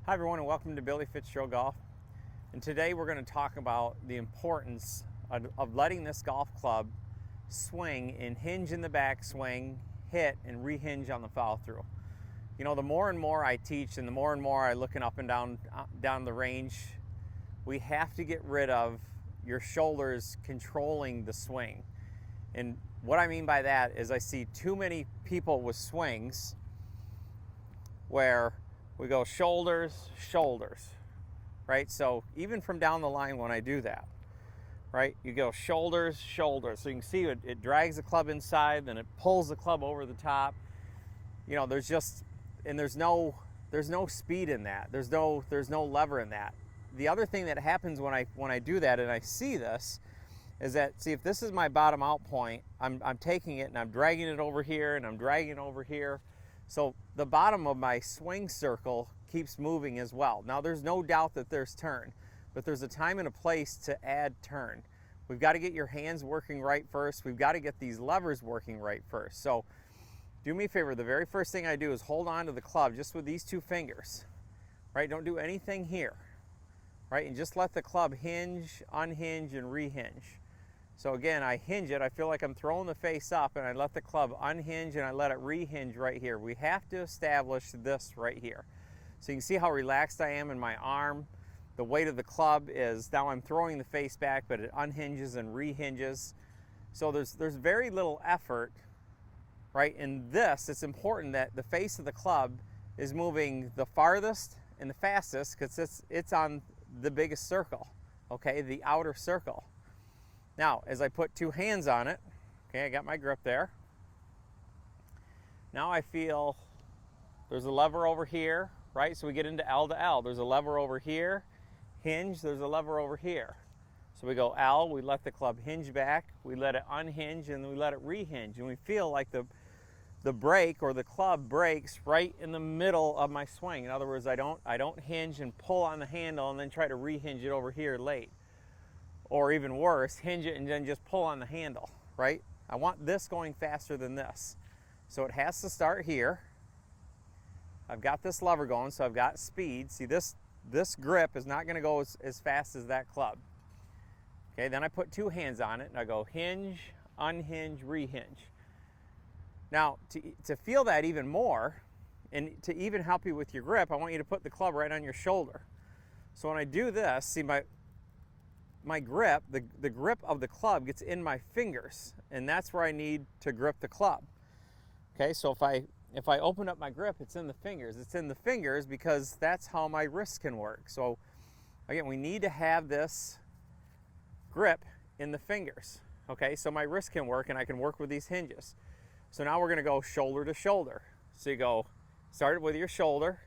Hi everyone, and welcome to Billy Fitzgerald Golf. And today we're going to talk about the importance of letting this golf club swing and hinge in the backswing, hit and rehinge on the follow through. You know, the more and more I teach and the more I looking up and down the range, we have to get rid of your shoulders controlling the swing. And what I mean by that is I see too many people with swings where we go shoulders, shoulders, right? So even from down the line when I do that, right? You go shoulders, shoulders. So you can see it drags the club inside, then it pulls the club over the top. You know, there's no speed in that. There's no lever in that. The other thing that happens when I do that, and I see this, is that, see, if this is my bottom out point, I'm taking it and I'm dragging it over here and I'm dragging it over here. So the bottom of my swing circle keeps moving as well. Now there's no doubt that there's turn, but there's a time and a place to add turn. We've got to get your hands working right first. We've got to get these levers working right first. So do me a favor, the very first thing I do is hold on to the club just with these two fingers, right? Don't do anything here, right? And just let the club hinge, unhinge, and rehinge. So again, I hinge it, I feel like I'm throwing the face up, and I let the club unhinge and I let it rehinge right here. We have to establish this right here. So you can see how relaxed I am in my arm. The weight of the club is, now I'm throwing the face back, but it unhinges and rehinges. So there's very little effort, right? In this, it's important that the face of the club is moving the farthest and the fastest because it's on the biggest circle, okay, the outer circle. Now, as I put two hands on it, okay, I got my grip there. Now I feel there's a lever over here, right? So we get into L to L. There's a lever over here, hinge, there's a lever over here. So we go L, we let the club hinge back, we let it unhinge, and we let it rehinge. And we feel like the break or the club breaks right in the middle of my swing. In other words, I don't hinge and pull on the handle and then try to rehinge it over here late. Or even worse, hinge it and then just pull on the handle, right? I want this going faster than this. So it has to start here. I've got this lever going, so I've got speed. See, this grip is not gonna go as fast as that club. Okay, then I put two hands on it and I go hinge, unhinge, rehinge. Now, to feel that even more, and to even help you with your grip, I want you to put the club right on your shoulder. So when I do this, see my grip, the grip of the club gets in my fingers, and that's where I need to grip the club. Okay, so if I open up my grip, it's in the fingers. It's in the fingers because that's how my wrist can work. So again, we need to have this grip in the fingers. Okay, so my wrist can work and I can work with these hinges. So now we're gonna go shoulder to shoulder. So you go, start it with your shoulder,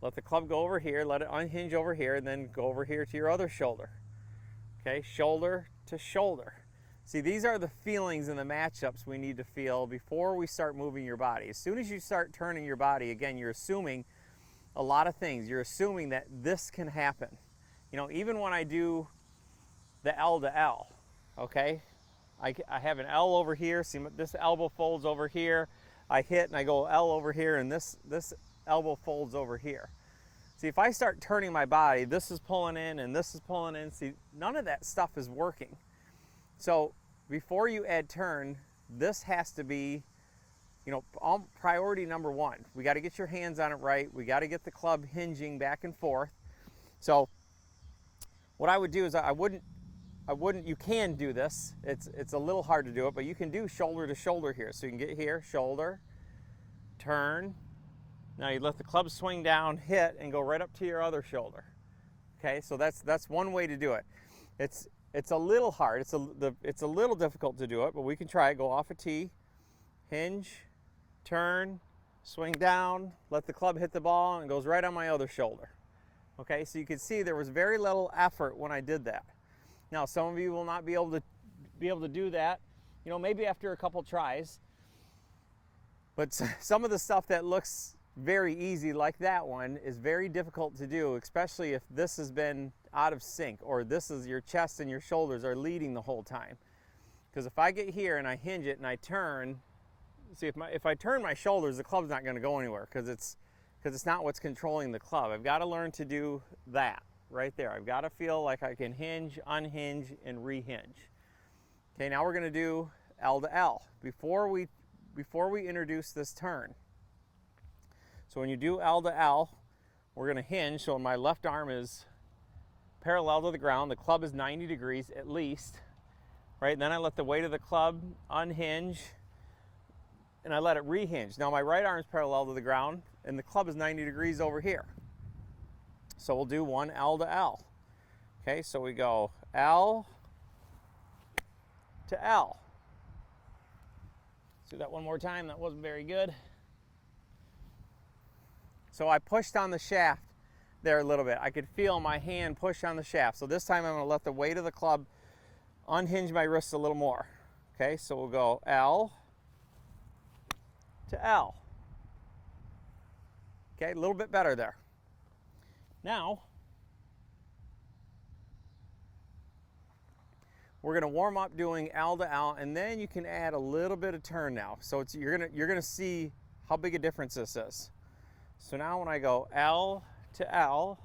let the club go over here, let it unhinge over here, and then go over here to your other shoulder. Okay, shoulder to shoulder. See, these are the feelings and the matchups we need to feel before we start moving your body. As soon as you start turning your body, again, you're assuming a lot of things. You're assuming that this can happen. You know, even when I do the L to L, okay? I have an L over here. See, this elbow folds over here. I hit and I go L over here, and this elbow folds over here. See, if I start turning my body, this is pulling in and this is pulling in. See, none of that stuff is working. So before you add turn, this has to be, you know, priority number one. We got to get your hands on it right. We got to get the club hinging back and forth. So what I would do is I wouldn't, you can do this. It's a little hard to do it, but you can do shoulder to shoulder here. So you can get here, shoulder, turn. Now you let the club swing down, hit, and go right up to your other shoulder. Okay, so that's one way to do it. It's a little hard. It's a little difficult to do it, but we can try it. Go off a tee, hinge, turn, swing down, let the club hit the ball, and it goes right on my other shoulder. Okay, so you can see there was very little effort when I did that. Now some of you will not be able to do that, you know, maybe after a couple tries. But some of the stuff that looks very easy like that one is very difficult to do, especially if this has been out of sync or this is your chest and your shoulders are leading the whole time. Because if I get here and I hinge it and I turn, see, if I turn my shoulders, the club's not going to go anywhere because because it's not what's controlling the club. I've got to learn to do that right there. I've got to feel like I can hinge, unhinge, and rehinge. Okay, now we're going to do L to L before we introduce this turn. So when you do L to L, we're going to hinge. So my left arm is parallel to the ground. The club is 90 degrees at least, right? And then I let the weight of the club unhinge, and I let it rehinge. Now my right arm is parallel to the ground, and the club is 90 degrees over here. So we'll do one L to L. Okay, so we go L to L. Let's do that one more time. That wasn't very good. So I pushed on the shaft there a little bit. I could feel my hand push on the shaft. So this time I'm going to let the weight of the club unhinge my wrists a little more. Okay, so we'll go L to L. Okay, a little bit better there. Now, we're going to warm up doing L to L, and then you can add a little bit of turn now. So you're going to see how big a difference this is. So now when I go L to L,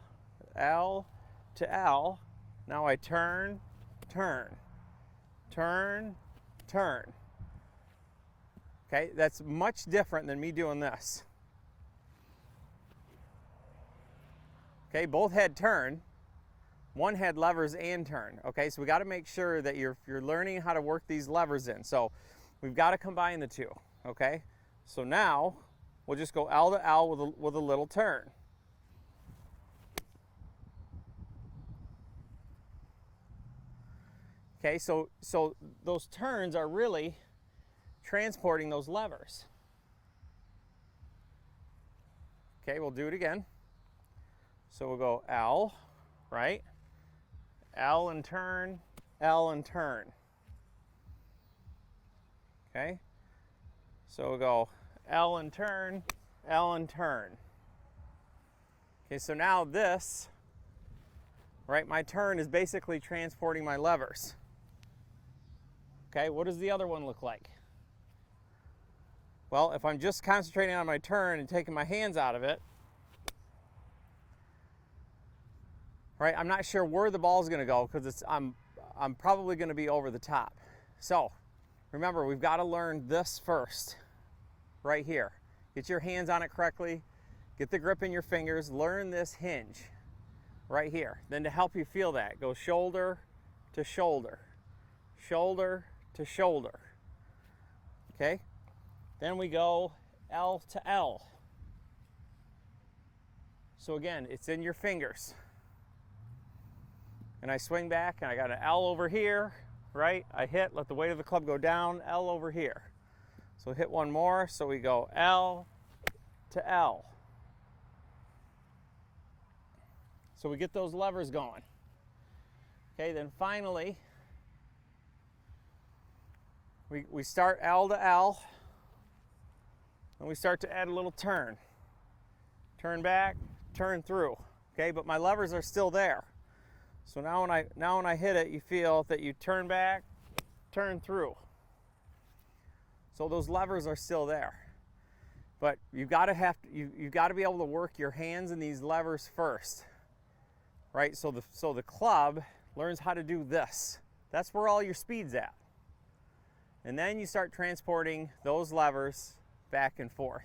L to L, now I turn, turn, turn, turn. Okay, that's much different than me doing this. Okay, both had turn. One had levers and turn. Okay, so we got to make sure that you're learning how to work these levers in. So we've got to combine the two. Okay, so now we'll just go L to L with a little turn. Okay, so those turns are really transporting those levers. Okay, we'll do it again. So we'll go L, right? L and turn, L and turn. Okay? So we'll go L and turn, L and turn. Okay, so now this, right, my turn is basically transporting my levers. Okay, what does the other one look like? Well, if I'm just concentrating on my turn and taking my hands out of it, right, I'm not sure where the ball's going to go because I'm probably going to be over the top. So remember, we've got to learn this first, right here. Get your hands on it correctly, get the grip in your fingers, learn this hinge right here. Then to help you feel that, go shoulder to shoulder, shoulder to shoulder. Okay? Then we go L to L. So again, it's in your fingers. And I swing back and I got an L over here, right? I hit, let the weight of the club go down, L over here. So hit one more, so we go L to L. So we get those levers going. Okay, then finally, we start L to L, and we start to add a little turn. Turn back, turn through. Okay, but my levers are still there. So now when I hit it, you feel that you turn back, turn through. So those levers are still there. But you've got to be able to work your hands in these levers first. Right? So the club learns how to do this. That's where all your speed's at. And then you start transporting those levers back and forth.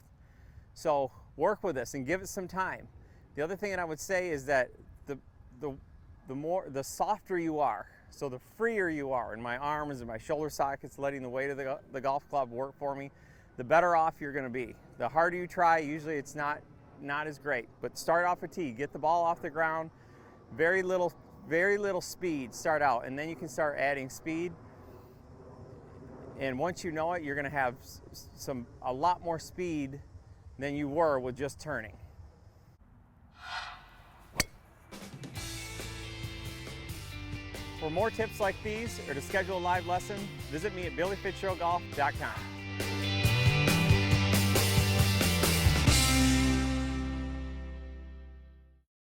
So work with this and give it some time. The other thing that I would say is that the softer you are, so the freer you are in my arms and my shoulder sockets, letting the weight of the golf club work for me, the better off you're going to be. The harder you try, usually it's not as great. But start off a tee, get the ball off the ground, very little speed start out, and then you can start adding speed. And once you know it, you're going to have a lot more speed than you were with just turning. For more tips like these or to schedule a live lesson, visit me at BillyFitzgeraldGolf.com.